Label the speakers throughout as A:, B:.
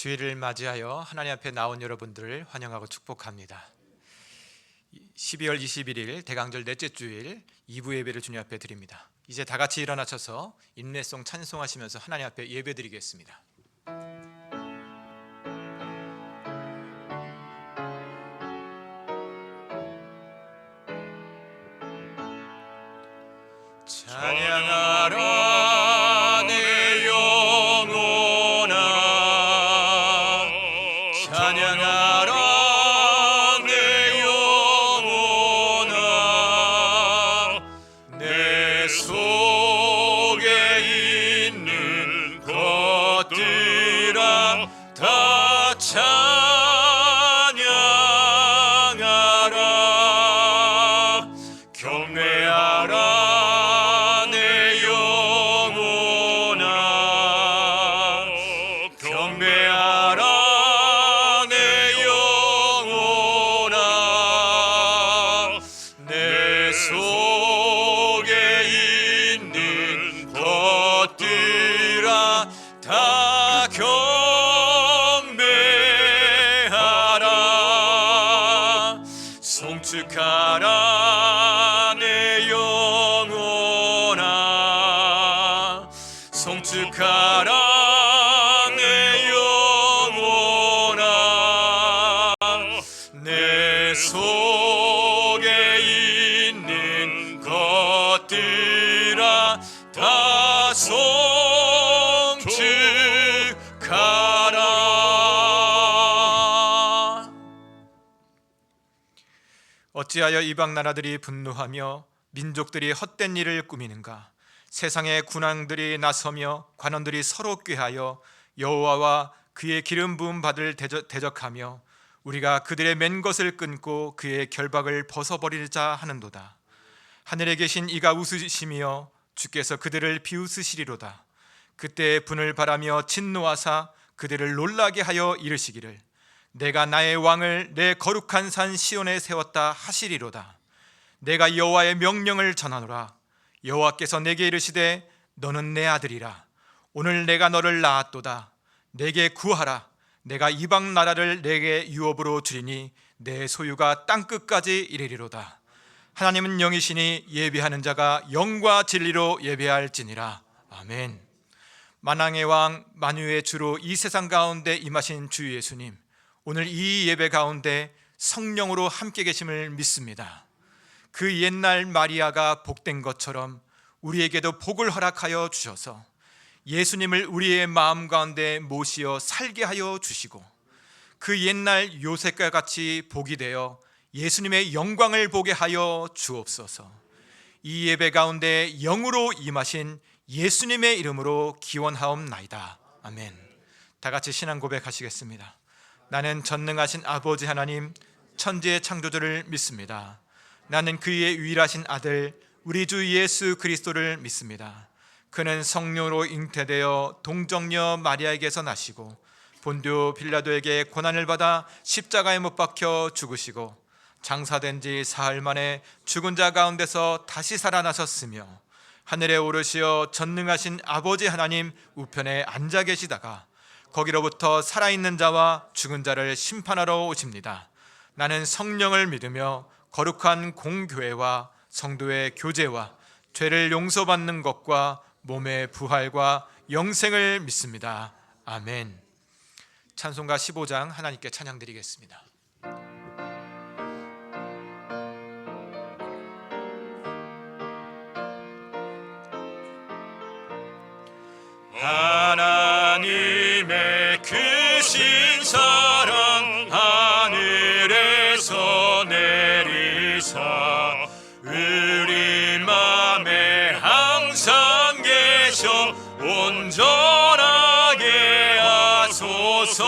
A: 주일을 맞이하여 하나님 앞에 나온 여러분들을 환영하고 축복합니다. 12월 21일 대강절 넷째 주일 2부 예배를 주님 앞에 드립니다. 이제 다 같이 일어나셔서 인내송 찬송하시면서 하나님 앞에 예배 드리겠습니다. 찬양하라 내 영혼아, 찬양하라 내 영혼아, 내 속에 있는 것들아 다 찬양하라. 경배하라 송축하라 내 영혼아, 송축하라 내 영혼아, 내 속에 있는 것들아 다 송축하라. 어찌하여 이방 나라들이 분노하며 민족들이 헛된 일을 꾸미는가? 세상의 군왕들이 나서며 관원들이 서로 꾀하여 여호와와 그의 기름 부음 받을 대적하며 우리가 그들의 맨 것을 끊고 그의 결박을 벗어버리자 하는도다. 하늘에 계신 이가 웃으시며 주께서 그들을 비웃으시리로다. 그때 분을 바라며 진노하사 그들을 놀라게 하여 이르시기를 내가 나의 왕을 내 거룩한 산 시온에 세웠다 하시리로다. 내가 여호와의 명령을 전하노라. 여호와께서 내게 이르시되 너는 내 아들이라. 오늘 내가 너를 낳았도다. 내게 구하라. 내가 이방 나라를 내게 유업으로 주리니 내 소유가 땅끝까지 이르리로다. 하나님은 영이시니 예배하는 자가 영과 진리로 예배할지니라. 아멘. 만왕의 왕 만유의 주로 이 세상 가운데 임하신 주 예수님, 오늘 이 예배 가운데 성령으로 함께 계심을 믿습니다. 그 옛날 마리아가 복된 것처럼 우리에게도 복을 허락하여 주셔서 예수님을 우리의 마음 가운데 모시어 살게 하여 주시고 그 옛날 요셉과 같이 복이 되어 예수님의 영광을 보게 하여 주옵소서. 이 예배 가운데 영으로 임하신 예수님의 이름으로 기원하옵나이다. 아멘. 다 같이 신앙 고백하시겠습니다. 나는 전능하신 아버지 하나님 천지의 창조주를 믿습니다. 나는 그의 유일하신 아들 우리 주 예수 그리스도를 믿습니다. 그는 성령으로 잉태되어 동정녀 마리아에게서 나시고 본디오 빌라도에게 고난을 받아 십자가에 못 박혀 죽으시고 장사된 지 사흘 만에 죽은 자 가운데서 다시 살아나셨으며 하늘에 오르시어 전능하신 아버지 하나님 우편에 앉아 계시다가 거기로부터 살아있는 자와 죽은 자를 심판하러 오십니다. 나는 성령을 믿으며 거룩한 공교회와 성도의 교제와 죄를 용서받는 것과 몸의 부활과 영생을 믿습니다. 아멘. 찬송가 15장 하나님께 찬양드리겠습니다. 하나님의 크신 사랑 하늘에서 내리사 우리 맘에 항상 계셔 온전하게 하소서.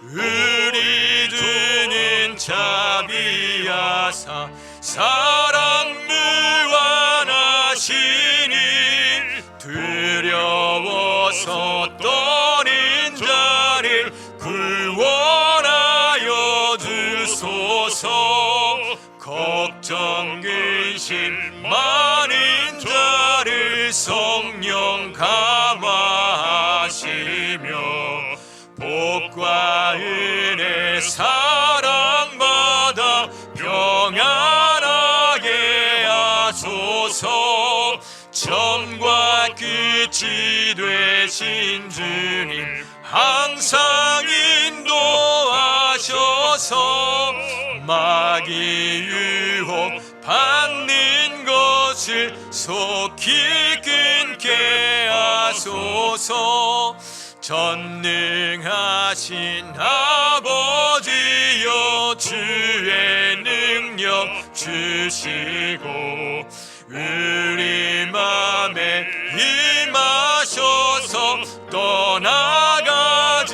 A: 우리 주는 자비하사 사랑 무한하시니 두려워서 떠는 자를 구원하여 주소서. 걱정 근심 많은 자를 성령 감화하시며 복과 은혜 사랑받아 평안하게 하소서. 처음과 끝이 되신 주님 항상 인도하셔서 마귀 유혹 받는 것을 속히 끊게 하소서. 전능하신 아버지여 주의 능력 주시고 우리 맘에 임하셔서 떠나가지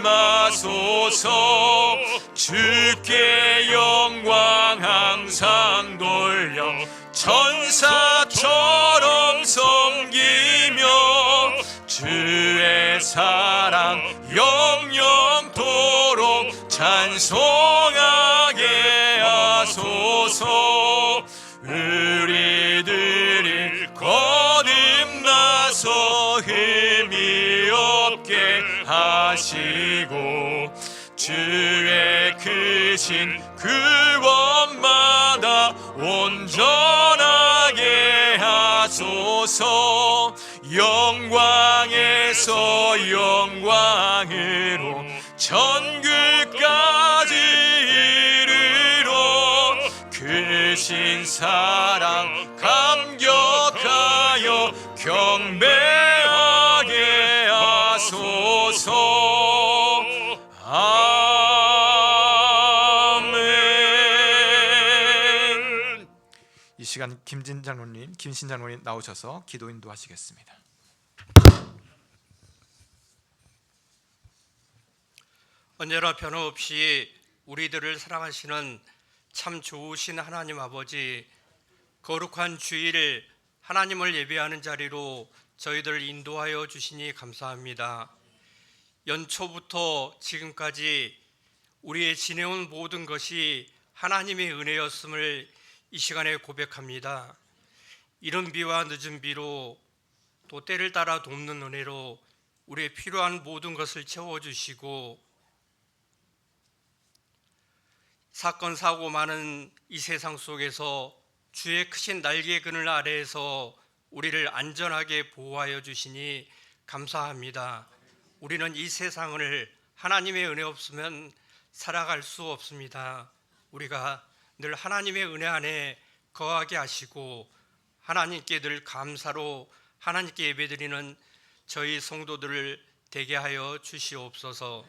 A: 마소서. 주께 영광 항상 돌려 천사처럼 섬기며 주의 사랑 영영토록 찬송하게 하소서. 우리들이 거듭나서 흠이 없게 하시고 주의 크신 구원마다 온전하게 하소서. 영광에서 영광으로 천국까지 이르러 크신 사랑 감격하여 경배하게 하소서. 아멘. 이 시간 김신 장로님 나오셔서 기도 인도하시겠습니다.
B: 언제나 변함없이 우리들을 사랑하시는 참 좋으신 하나님 아버지, 거룩한 주일 하나님을 예배하는 자리로 저희들 인도하여 주시니 감사합니다. 연초부터 지금까지 우리의 지내온 모든 것이 하나님의 은혜였음을 이 시간에 고백합니다. 이른 비와 늦은 비로 또 때를 따라 돕는 은혜로 우리의 필요한 모든 것을 채워주시고 사건 사고 많은 이 세상 속에서 주의 크신 날개의 그늘 아래에서 우리를 안전하게 보호하여 주시니 감사합니다. 우리는 이 세상을 하나님의 은혜 없으면 살아갈 수 없습니다. 우리가 늘 하나님의 은혜 안에 거하게 하시고 하나님께 늘 감사로 하나님께 예배드리는 저희 성도들을 되게 하여 주시옵소서.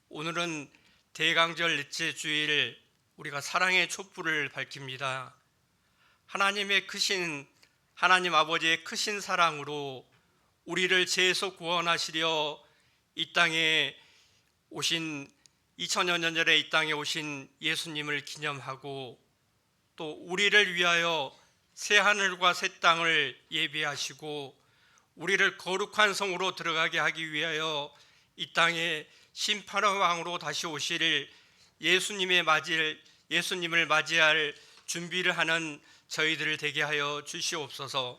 B: 오늘은 대강절 넷째 주일 우리가 사랑의 촛불을 밝힙니다. 하나님의 크신 하나님 아버지의 크신 사랑으로 우리를 죄에서 구원하시려 이 땅에 오신 2000여 년 전에 이 땅에 오신 예수님을 기념하고 또 우리를 위하여 새 하늘과 새 땅을 예비하시고 우리를 거룩한 성으로 들어가게 하기 위하여 이 땅에 심판의 왕으로 다시 오실 예수님을 맞이할 준비를 하는 저희들을 되게 하여 주시옵소서.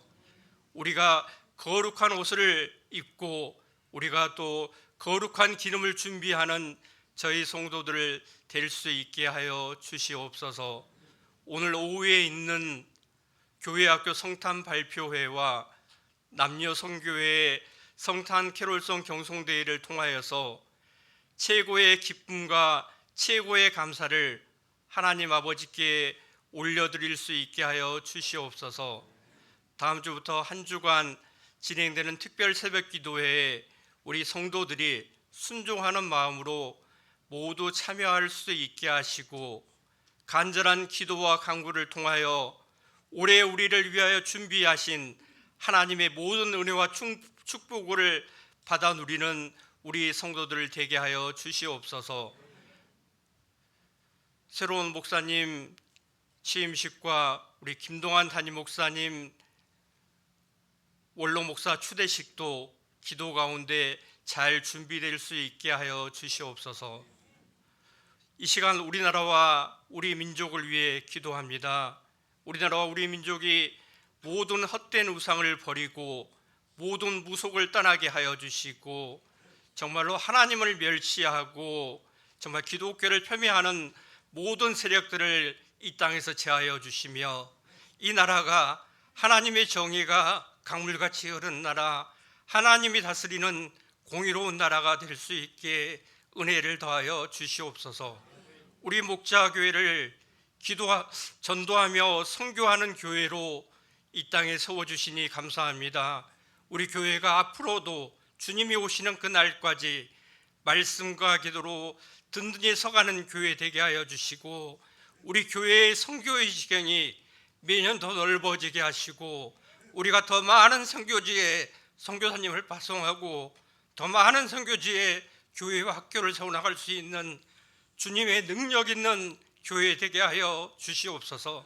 B: 우리가 거룩한 옷을 입고 우리가 또 거룩한 기름을 준비하는 저희 성도들을 될 수 있게 하여 주시옵소서. 오늘 오후에 있는 교회학교 성탄 발표회와 남녀 성교회의 성탄 캐롤송 경송대회를 통하여서 최고의 기쁨과 최고의 감사를 하나님 아버지께 올려드릴 수 있게 하여 주시옵소서. 다음 주부터 한 주간 진행되는 특별 새벽 기도회에 우리 성도들이 순종하는 마음으로 모두 참여할 수 있게 하시고 간절한 기도와 간구를 통하여 올해 우리를 위하여 준비하신 하나님의 모든 은혜와 축복을 받아 누리는 우리 성도들을 되게 하여 주시옵소서. 새로운 목사님 취임식과 우리 김동환 담임 목사님 원로 목사 추대식도 기도 가운데 잘 준비될 수 있게 하여 주시옵소서. 이 시간 우리나라와 우리 민족을 위해 기도합니다. 우리나라와 우리 민족이 모든 헛된 우상을 버리고 모든 무속을 떠나게 하여 주시고 정말로 하나님을 멸시하고 정말 기독교를 폄훼하는 모든 세력들을 이 땅에서 제하여 주시며, 이 나라가 하나님의 정의가 강물같이 흐르는 나라, 하나님이 다스리는 공의로운 나라가 될 수 있게 은혜를 더하여 주시옵소서. 우리 목자교회를 전도하며 선교하는 교회로 이 땅에 세워주시니 감사합니다. 우리 교회가 앞으로도 주님이 오시는 그 날까지 말씀과 기도로 든든히 서가는 교회 되게 하여 주시고, 우리 교회의 선교의 지경이 매년 더 넓어지게 하시고, 우리가 더 많은 선교지에 선교사님을 파송하고 더 많은 선교지에 교회와 학교를 세워나갈 수 있는 주님의 능력 있는 교회 되게 하여 주시옵소서.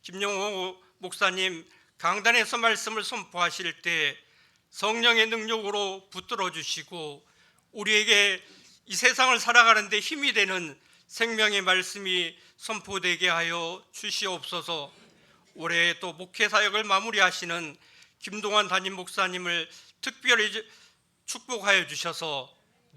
B: 김영호 목사님 강단에서 말씀을 선포하실 때 성령의 능력으로 붙들어 주시고, 우리에게 이 세상을 살아가는 데 힘이 되는 생명의 말씀이 선포되게 하여 주시옵소서. 올해 또 목회 사역을 마무리하시는 김동환 담임 목사님을 특별히 축복하여 주셔서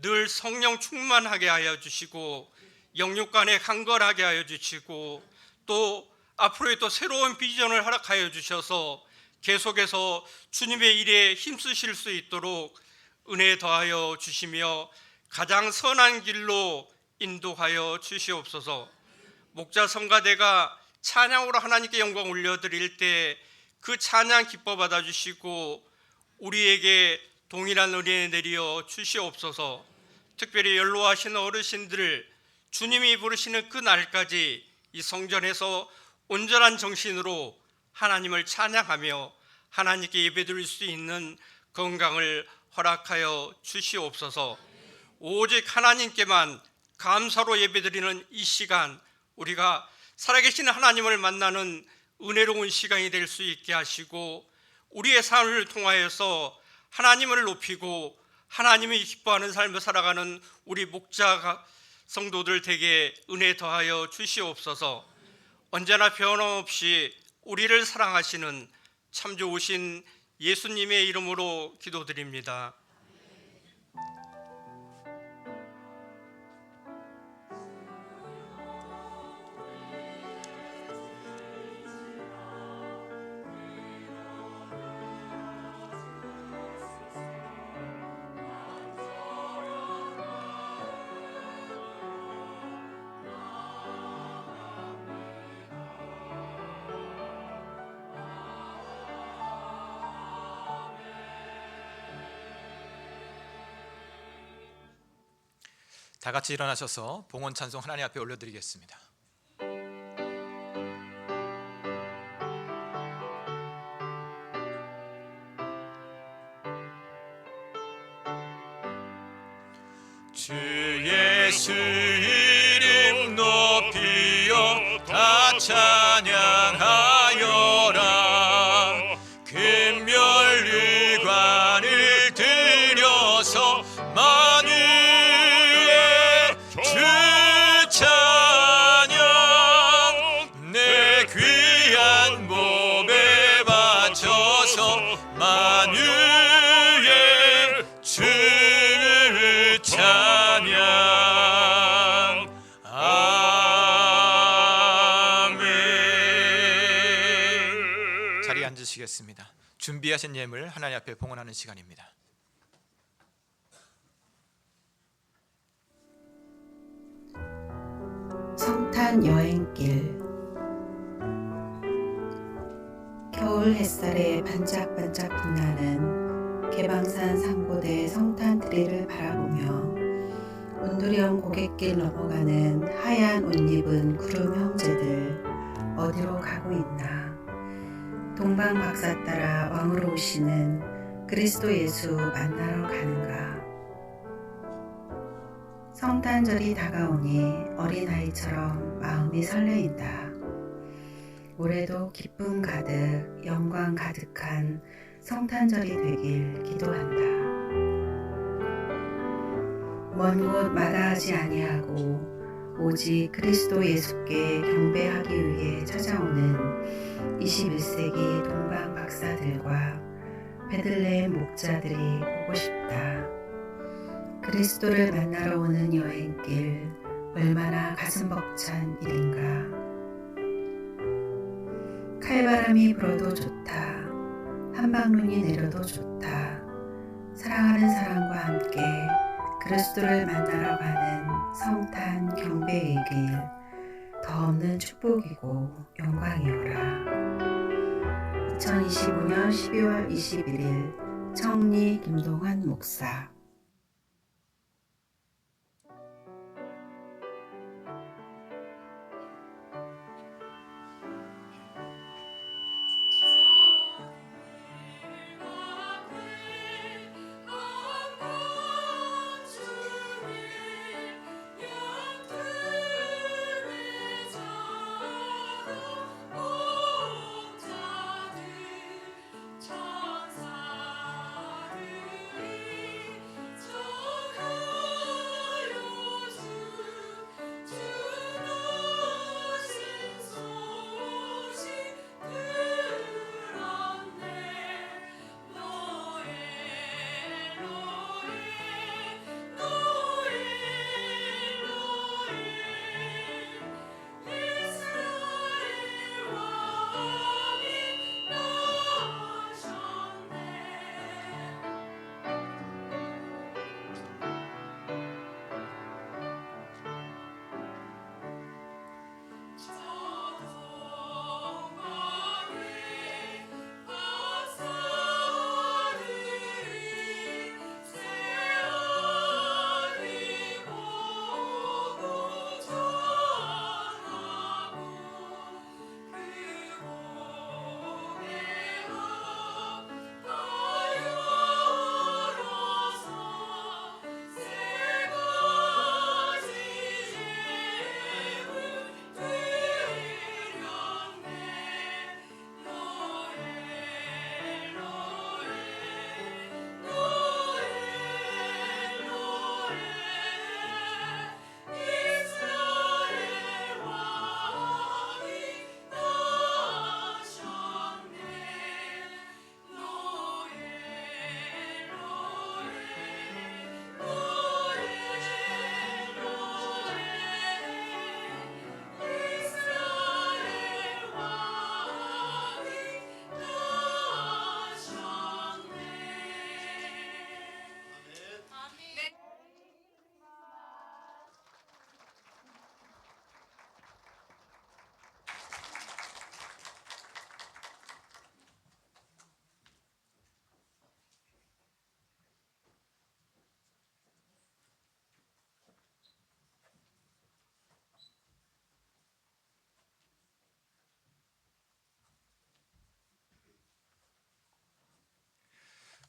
B: 늘 성령 충만하게 하여 주시고, 영육간에 강건하게 하여 주시고, 또 앞으로의 또 새로운 비전을 허락하여 주셔서 계속해서 주님의 일에 힘쓰실 수 있도록 은혜 더하여 주시며 가장 선한 길로 인도하여 주시옵소서. 목자 성가대가 찬양으로 하나님께 영광 올려드릴 때 그 찬양 기뻐 받아주시고 우리에게 동일한 은혜 내려 주시옵소서. 특별히 연로하신 어르신들을 주님이 부르시는 그 날까지 이 성전에서 온전한 정신으로 하나님을 찬양하며 하나님께 예배드릴 수 있는 건강을 허락하여 주시옵소서. 오직 하나님께만 감사로 예배드리는 이 시간, 우리가 살아계신 하나님을 만나는 은혜로운 시간이 될 수 있게 하시고, 우리의 삶을 통하여서 하나님을 높이고 하나님이 기뻐하는 삶을 살아가는 우리 목자 성도들 되게 은혜 더하여 주시옵소서. 언제나 변함없이 우리를 사랑하시는 참 좋으신 예수님의 이름으로 기도드립니다.
A: 다 같이 일어나셔서 봉헌 찬송 하나님 앞에 올려드리겠습니다. 주 예수 이름 높이어 다 찬양하여라. 금멸류관을 들여서 만유의 주 찬양 내 귀한 몸에 바쳐서 만유의 주 찬양. 아멘. 자리에 앉으시겠습니다. 준비하신 예물 하나님 앞에 봉헌하는 시간입니다.
C: 성탄 여행길. 겨울 햇살에 반짝반짝 빛나는 개방산 상고대 성탄 트리를 바라보며 온두령 고갯길 넘어가는 하얀 옷 입은 구름 형제들 어디로 가고 있나. 동방 박사 따라 왕으로 오시는 그리스도 예수 만나러 가는가. 성탄절이 다가오니 어린아이처럼 마음이 설레인다. 올해도 기쁨 가득 영광 가득한 성탄절이 되길 기도한다. 먼 곳 마다하지 아니하고 오직 그리스도 예수께 경배하기 위해 찾아오는 21세기 동방 박사들과 베들레헴 목자들이 보고 싶다. 그리스도를 만나러 오는 여행길, 얼마나 가슴 벅찬 일인가. 칼바람이 불어도 좋다. 한방눈이 내려도 좋다. 사랑하는 사람과 함께 그리스도를 만나러 가는 성탄 경배의 길, 더 없는 축복이고 영광이오라. 2025년 12월 21일 청리 김동환 목사.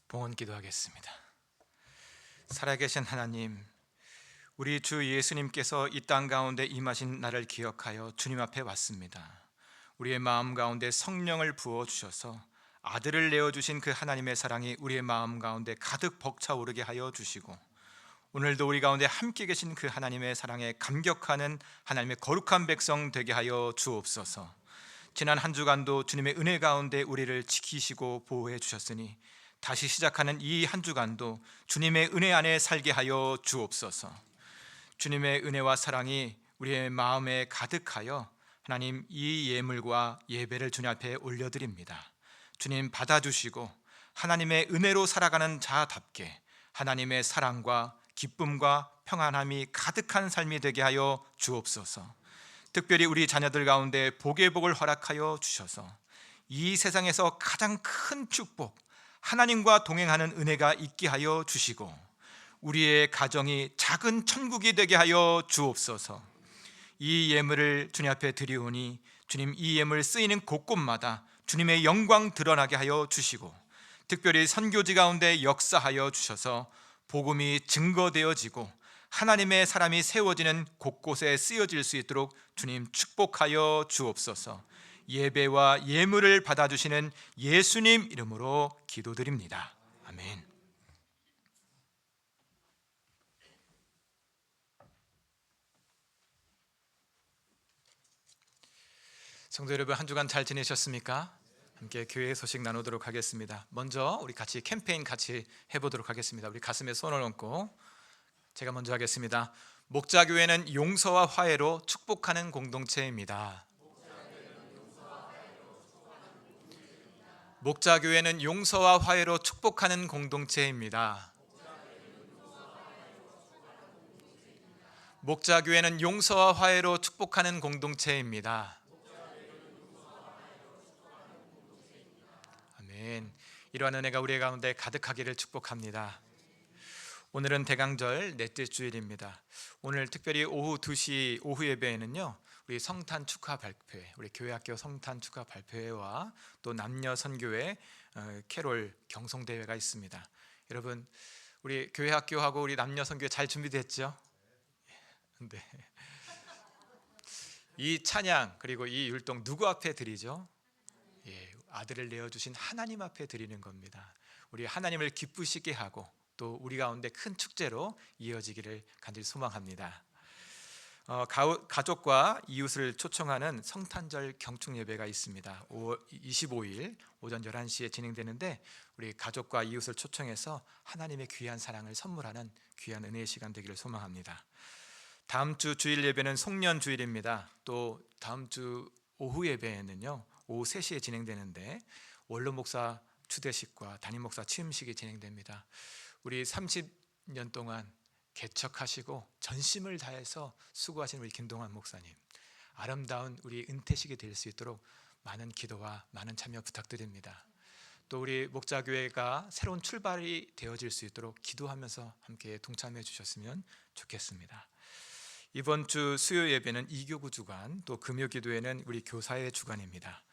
A: 봉헌 기도하겠습니다. 살아계신 하나님, 우리 주 예수님께서 이 땅 가운데 임하신 날을 기억하여 주님 앞에 왔습니다. 우리의 마음 가운데 성령을 부어주셔서 아들을 내어주신 그 하나님의 사랑이 우리의 마음 가운데 가득 벅차오르게 하여 주시고, 오늘도 우리 가운데 함께 계신 그 하나님의 사랑에 감격하는 하나님의 거룩한 백성 되게 하여 주옵소서. 지난 한 주간도 주님의 은혜 가운데 우리를 지키시고 보호해 주셨으니 다시 시작하는 이 한 주간도 주님의 은혜 안에 살게 하여 주옵소서. 주님의 은혜와 사랑이 우리의 마음에 가득하여 하나님, 이 예물과 예배를 주님 앞에 올려드립니다. 주님 받아주시고 하나님의 은혜로 살아가는 자답게 하나님의 사랑과 기쁨과 평안함이 가득한 삶이 되게 하여 주옵소서. 특별히 우리 자녀들 가운데 복의 복을 허락하여 주셔서 이 세상에서 가장 큰 축복, 하나님과 동행하는 은혜가 있게 하여 주시고 우리의 가정이 작은 천국이 되게 하여 주옵소서. 이 예물을 주님 앞에 드리오니 주님, 이 예물 쓰이는 곳곳마다 주님의 영광 드러나게 하여 주시고 특별히 선교지 가운데 역사하여 주셔서 복음이 증거되어지고 하나님의 사람이 세워지는 곳곳에 쓰여질 수 있도록 주님 축복하여 주옵소서. 예배와 예물을 받아주시는 예수님 이름으로 기도드립니다. 아멘. 성도 여러분, 한 주간 잘 지내셨습니까? 함께 교회 소식 나누도록 하겠습니다. 먼저 우리 같이 캠페인 같이 해보도록 하겠습니다. 우리 가슴에 손을 얹고 제가 먼저 하겠습니다. 목자교회는 용서와 화해로 축복하는 공동체입니다. 목자교회는 용서와 화해로 축복하는 공동체입니다. 목자교회는 용서와 화해로 축복하는 공동체입니다. 아멘. 이러한 은혜가 우리 가운데 가득하기를 축복합니다. 오늘은 대강절 넷째 주일입니다. 오늘 특별히 오후 2시 오후 예배에는요, 우리 성탄 축하 발표회, 우리 교회학교 성탄 축하 발표회와 또 남녀 선교회 캐롤 경송 대회가 있습니다. 여러분, 우리 교회학교하고 우리 남녀 선교회 잘 준비됐죠? 네. 이 찬양 그리고 이 율동 누구 앞에 드리죠? 예, 아들을 내어 주신 하나님 앞에 드리는 겁니다. 우리 하나님을 기쁘시게 하고 또 우리 가운데 큰 축제로 이어지기를 간절히 소망합니다. 가족과 이웃을 초청하는 성탄절 경축 예배가 있습니다. 25일 오전 11시에 진행되는데 우리 가족과 이웃을 초청해서 하나님의 귀한 사랑을 선물하는 귀한 은혜의 시간 되기를 소망합니다. 다음 주 주일 예배는 송년 주일입니다. 또 다음 주 오후 예배에는요, 오후 3시에 진행되는데 원로 목사 추대식과 담임 목사 취임식이 진행됩니다. 우리 30년 동안 개척하시고 전심을 다해서 수고하신 우리 김동환 목사님, 아름다운 우리 은퇴식이 될 수 있도록 많은 기도와 많은 참여 부탁드립니다. 또 우리 목자교회가 새로운 출발이 되어질 수 있도록 기도하면서 함께 동참해 주셨으면 좋겠습니다. 이번 주 수요 예배는 이교구 주간, 또 금요 기도회는 우리 교사의 주간입니다.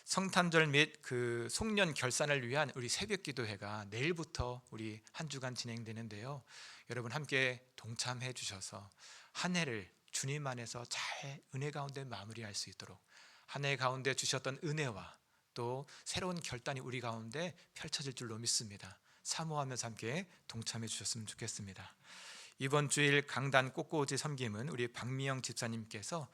A: 성탄절 및 그 송년 결산을 위한 우리 새벽 기도회가 내일부터 우리 한 주간 진행되는데요. 여러분 함께 동참해 주셔서 한 해를 주님 안에서 잘 은혜 가운데 마무리할 수 있도록, 한 해 가운데 주셨던 은혜와 또 새로운 결단이 우리 가운데 펼쳐질 줄로 믿습니다. 사모하면서 함께 동참해 주셨으면 좋겠습니다. 이번 주일 강단 꽃꽂이 섬김은 우리 박미영 집사님께서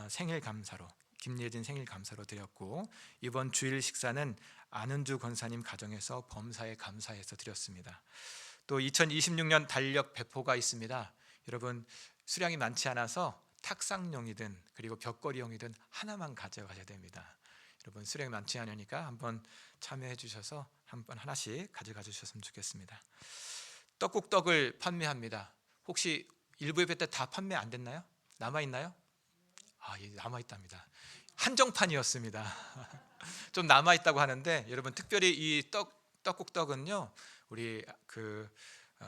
A: 생일 감사로, 김예진 생일 감사로 드렸고, 이번 주일 식사는 안은주 권사님 가정에서 범사에 감사해서 드렸습니다. 또 2026년 달력 배포가 있습니다. 여러분, 수량이 많지 않아서 탁상용이든 그리고 벽걸이용이든 하나만 가져가셔야 됩니다. 여러분, 수량이 많지 않으니까 한번 참여해 주셔서 한번 하나씩 가져가 주셨으면 좋겠습니다. 떡국떡을 판매합니다. 혹시 일부 예배 때 다 판매 안 됐나요? 남아있나요? 예, 남아있답니다. 한정판이었습니다. 좀 남아있다고 하는데, 여러분 특별히 이 떡국떡은요, 우리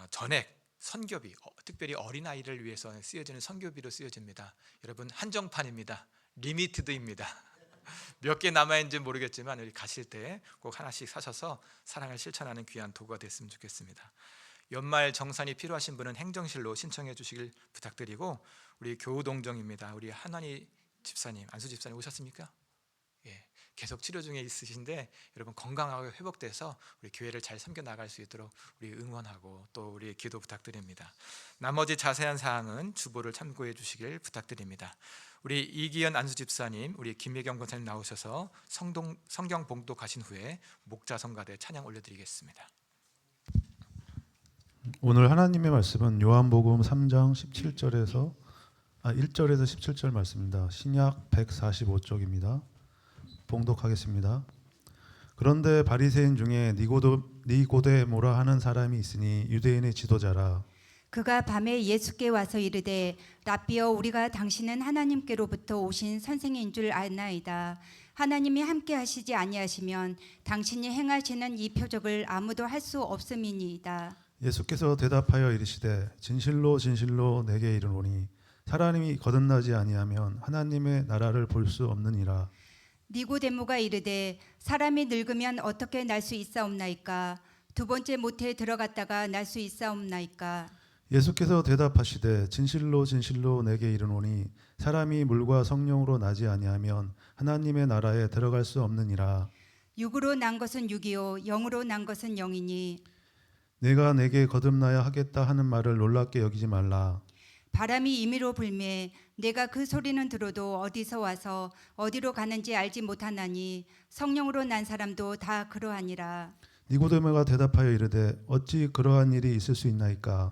A: 전액 선교비, 특별히 어린아이를 위해서 쓰여지는 선교비로 쓰여집니다. 여러분 한정판입니다. 리미티드입니다. 몇 개 남아있는지 모르겠지만 우리 가실 때 꼭 하나씩 사셔서 사랑을 실천하는 귀한 도구가 됐으면 좋겠습니다. 연말 정산이 필요하신 분은 행정실로 신청해 주시길 부탁드리고, 우리 교우동정입니다. 우리 한환희 집사님, 안수 집사님 오셨습니까? 예, 계속 치료 중에 있으신데 여러분 건강하게 회복돼서 우리 교회를 잘 섬겨 나갈 수 있도록 우리 응원하고 또 우리 기도 부탁드립니다. 나머지 자세한 사항은 주보를 참고해 주시길 부탁드립니다. 우리 이기현 안수 집사님, 우리 김예경 권사님 나오셔서 성경 봉독하신 후에 목자 성가대 찬양 올려드리겠습니다.
D: 오늘 하나님의 말씀은 요한복음 3장 1절에서 17절 말씀입니다. 신약 145쪽입니다. 봉독하겠습니다. 그런데 바리새인 중에 니고데모라 하는 사람이 있으니 유대인의 지도자라.
E: 그가 밤에 예수께 와서 이르되 라삐여, 우리가 당신은 하나님께로부터 오신 선생인 줄 아나이다. 하나님이 함께 하시지 아니하시면 당신이 행하시는 이 표적을 아무도 할 수 없음이니이다. 예수께서
D: 대답하여 이르시되 진실로 진실로 내게 이르노니 사람이 거듭나지 아니하면 하나님의 나라를 볼 수 없느니라.
E: 니고데모가 이르되 사람이 늙으면 어떻게 날 수 있사옵나이까? 두 번째 모태에 들어갔다가 날 수 있사옵나이까?
D: 예수께서 대답하시되 진실로 진실로 내게 이르노니 사람이 물과 성령으로 나지 아니하면 하나님의 나라에 들어갈 수 없느니라.
E: 육으로 난 것은 육이요 영으로 난 것은 영이니
D: 내가 내게 거듭나야 하겠다 하는 말을 놀랍게 여기지 말라.
E: 바람이 임의로 불매 내가 그 소리는 들어도 어디서 와서 어디로 가는지 알지 못하나니 성령으로 난 사람도 다 그러하니라.
D: 니고데모가 대답하여 이르되 어찌 그러한 일이 있을 수 있나이까?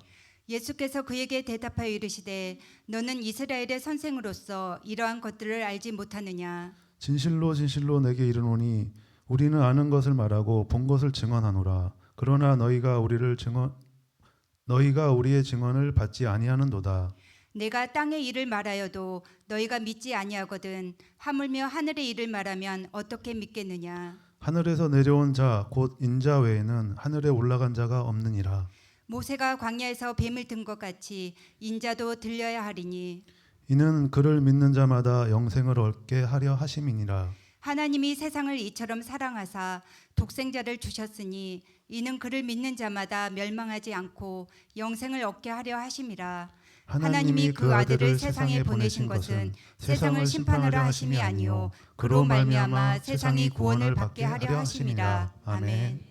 E: 예수께서 그에게 대답하여 이르시되 너는 이스라엘의 선생으로서 이러한 것들을 알지 못하느냐.
D: 진실로 진실로 내게 이르노니 우리는 아는 것을 말하고 본 것을 증언하노라. 그러나 너희가 우리의 증언을 받지 아니하는도다.
E: 내가 땅의 일을 말하여도 너희가 믿지 아니하거든 하물며 하늘의 일을 말하면 어떻게 믿겠느냐.
D: 하늘에서 내려온 자 곧 인자 외에는 하늘에 올라간 자가 없느니라.
E: 모세가 광야에서 뱀을 든 것 같이 인자도 들려야 하리니
D: 이는 그를 믿는 자마다 영생을 얻게 하려 하심이니라.
E: 하나님이 세상을 이처럼 사랑하사 독생자를 주셨으니 이는 그를 믿는 자마다 멸망하지 않고 영생을 얻게 하려 하심이라. 하나님이 그 아들을 세상에 보내신 것은 세상을 심판하려 하심이 아니요 그로 말미암아 세상이 구원을 받게 하려 하심이라. 아멘.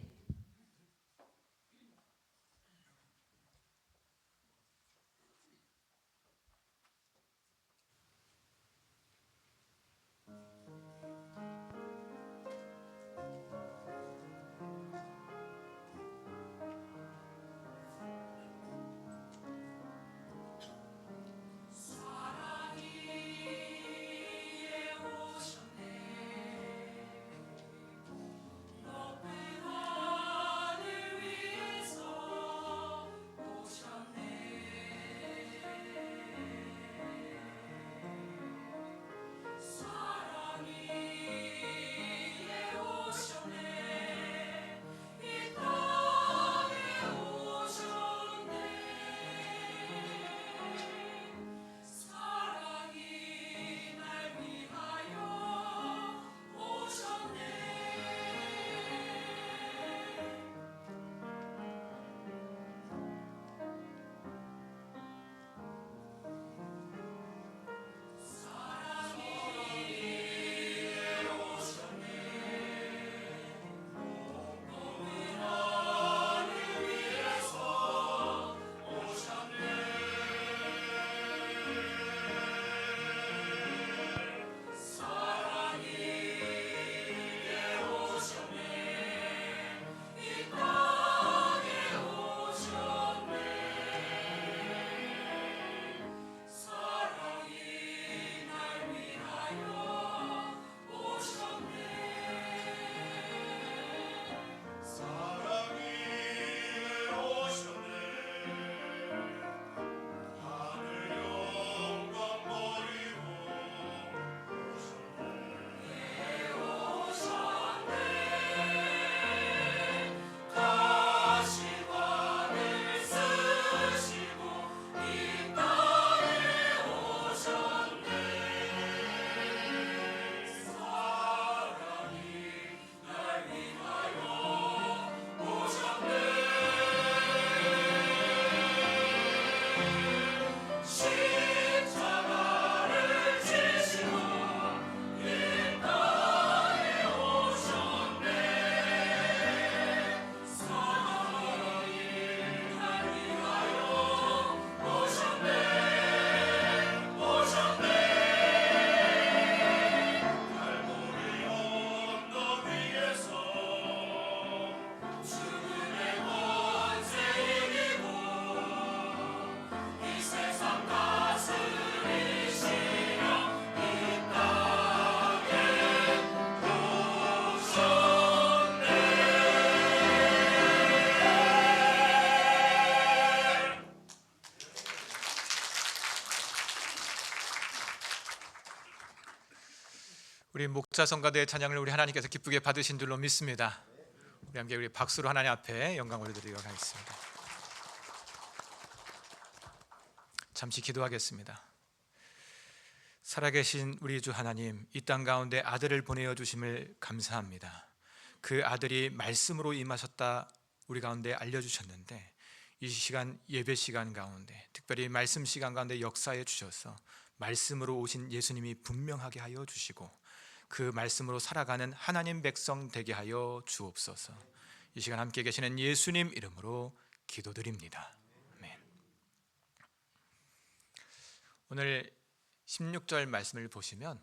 A: 우리 목자 성가대의 찬양을 우리 하나님께서 기쁘게 받으신 줄로 믿습니다. 우리 함께 우리 박수로 하나님 앞에 영광 올려드리도록 하겠습니다. 잠시 기도하겠습니다. 살아계신 우리 주 하나님, 이 땅 가운데 아들을 보내어 주심을 감사합니다. 그 아들이 말씀으로 임하셨다 우리 가운데 알려주셨는데, 이 시간 예배 시간 가운데 특별히 말씀 시간 가운데 역사해 주셔서 말씀으로 오신 예수님이 분명하게 하여 주시고 그 말씀으로 살아가는 하나님 백성 되게 하여 주옵소서. 이 시간 함께 계시는 예수님 이름으로 기도드립니다. 아멘. 오늘 16절 말씀을 보시면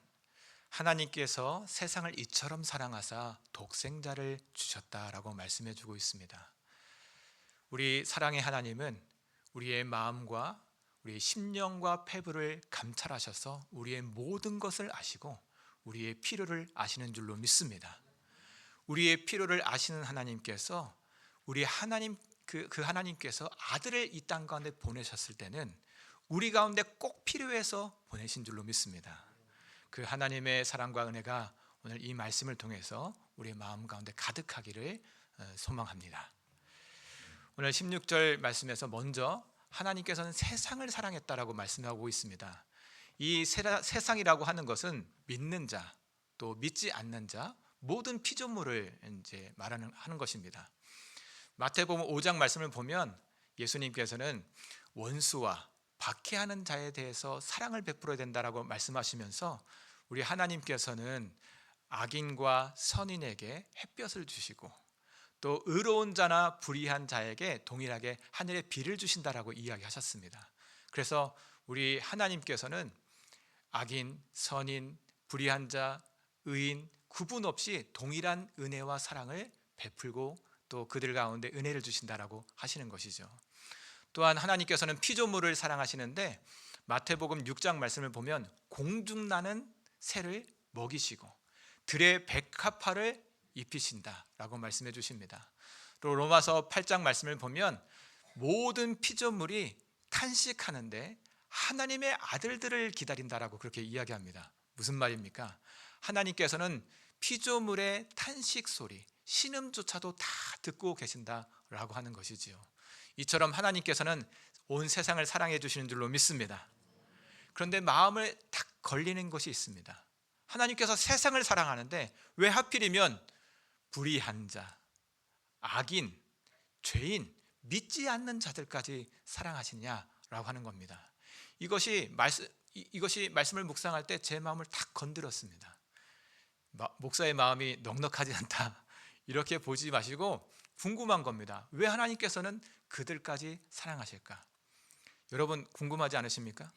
A: 하나님께서 세상을 이처럼 사랑하사 독생자를 주셨다라고 말씀해 주고 있습니다. 우리 사랑의 하나님은 우리의 마음과 우리의 심령과 폐부를 감찰하셔서 우리의 모든 것을 아시고 우리의 필요를 아시는 줄로 믿습니다. 우리의 필요를 아시는 하나님께서 우리 하나님 그 하나님께서 아들을 이 땅 가운데 보내셨을 때는 우리 가운데 꼭 필요해서 보내신 줄로 믿습니다. 그 하나님의 사랑과 은혜가 오늘 이 말씀을 통해서 우리의 마음 가운데 가득하기를 소망합니다. 오늘 16절 말씀에서 먼저 하나님께서는 세상을 사랑했다라고 말씀하고 있습니다. 이 세상이라고 하는 것은 믿는 자, 또 믿지 않는 자, 모든 피조물을 이제 하는 것입니다. 마태복음 5장 말씀을 보면 예수님께서는 원수와 박해하는 자에 대해서 사랑을 베풀어야 된다라고 말씀하시면서 우리 하나님께서는 악인과 선인에게 햇볕을 주시고 또 의로운 자나 불의한 자에게 동일하게 하늘의 비를 주신다라고 이야기하셨습니다. 그래서 우리 하나님께서는 악인, 선인, 불의한 자, 의인 구분 없이 동일한 은혜와 사랑을 베풀고 또 그들 가운데 은혜를 주신다라고 하시는 것이죠. 또한 하나님께서는 피조물을 사랑하시는데 마태복음 6장 말씀을 보면 공중나는 새를 먹이시고 들의 백합화를 입히신다라고 말씀해 주십니다. 또 로마서 8장 말씀을 보면 모든 피조물이 탄식하는데 하나님의 아들들을 기다린다라고 그렇게 이야기합니다. 무슨 말입니까? 하나님께서는 피조물의 탄식 소리, 신음조차도 다 듣고 계신다라고 하는 것이지요. 이처럼 하나님께서는 온 세상을 사랑해 주시는 줄로 믿습니다. 그런데 마음을 딱 걸리는 것이 있습니다. 하나님께서 세상을 사랑하는데 왜 하필이면 불의한 자, 악인, 죄인, 믿지 않는 자들까지 사랑하시냐라고 하는 겁니다. 이것이 말씀을 묵상할 때 제 마음을 탁 건드렸습니다. 목사의 마음이 넉넉하지 않다 이렇게 보지 마시고 궁금한 겁니다. 왜 하나님께서는 그들까지 사랑하실까? 여러분 궁금하지 않으십니까?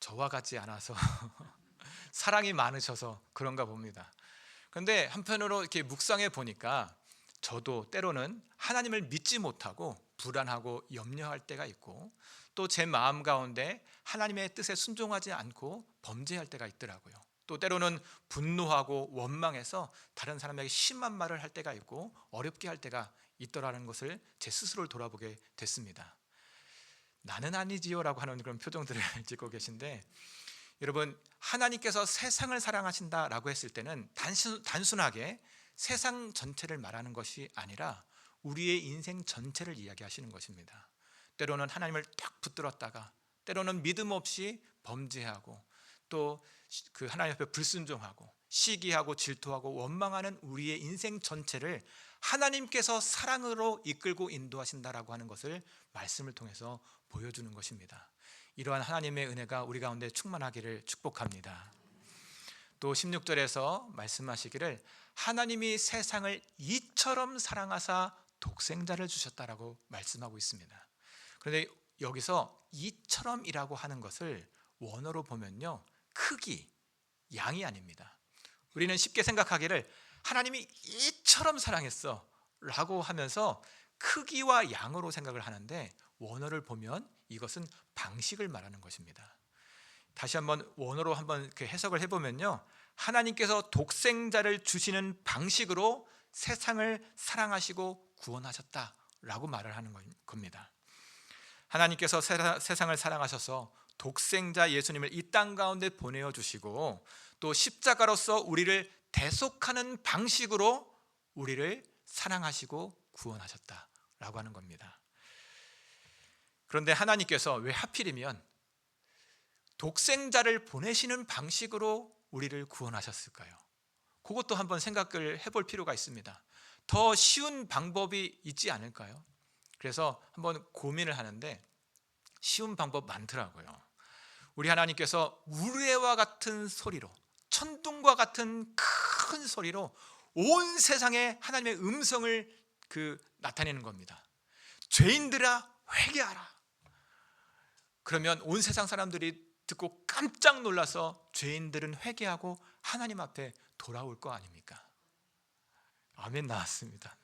A: 저와 같지 않아서 사랑이 많으셔서 그런가 봅니다. 그런데 한편으로 이렇게 묵상해 보니까 저도 때로는 하나님을 믿지 못하고 불안하고 염려할 때가 있고 또 제 마음 가운데 하나님의 뜻에 순종하지 않고 범죄할 때가 있더라고요. 또 때로는 분노하고 원망해서 다른 사람에게 심한 말을 할 때가 있고 어렵게 할 때가 있더라는 것을 제 스스로를 돌아보게 됐습니다. 나는 아니지요라고 하는 그런 표정들을 짓고 계신데 여러분 하나님께서 세상을 사랑하신다라고 했을 때는 단순하게 세상 전체를 말하는 것이 아니라 우리의 인생 전체를 이야기하시는 것입니다. 때로는 하나님을 딱 붙들었다가 때로는 믿음 없이 범죄하고 또 그 하나님 앞에 불순종하고 시기하고 질투하고 원망하는 우리의 인생 전체를 하나님께서 사랑으로 이끌고 인도하신다라고 하는 것을 말씀을 통해서 보여주는 것입니다. 이러한 하나님의 은혜가 우리 가운데 충만하기를 축복합니다. 또 16절에서 말씀하시기를 하나님이 세상을 이처럼 사랑하사 독생자를 주셨다라고 말씀하고 있습니다. 그런데 여기서 이처럼이라고 하는 것을 원어로 보면요 크기, 양이 아닙니다. 우리는 쉽게 생각하기를 하나님이 이처럼 사랑했어 라고 하면서 크기와 양으로 생각을 하는데 원어를 보면 이것은 방식을 말하는 것입니다. 다시 한번 원어로 한번 해석을 해보면요 하나님께서 독생자를 주시는 방식으로 세상을 사랑하시고 구원하셨다라고 말을 하는 겁니다. 하나님께서 세상을 사랑하셔서 독생자 예수님을 이 땅 가운데 보내어 주시고 또 십자가로서 우리를 대속하는 방식으로 우리를 사랑하시고 구원하셨다라고 하는 겁니다. 그런데 하나님께서 왜 하필이면 독생자를 보내시는 방식으로 우리를 구원하셨을까요? 그것도 한번 생각을 해볼 필요가 있습니다. 더 쉬운 방법이 있지 않을까요? 그래서 한번 고민을 하는데 쉬운 방법 많더라고요. 우리 하나님께서 우레와 같은 소리로 천둥과 같은 큰 소리로 온 세상에 하나님의 음성을 나타내는 겁니다. 죄인들아 회개하라. 그러면 온 세상 사람들이 듣고 깜짝 놀라서 죄인들은 회개하고 하나님 앞에 돌아올 거 아닙니까? 아멘 나왔습니다.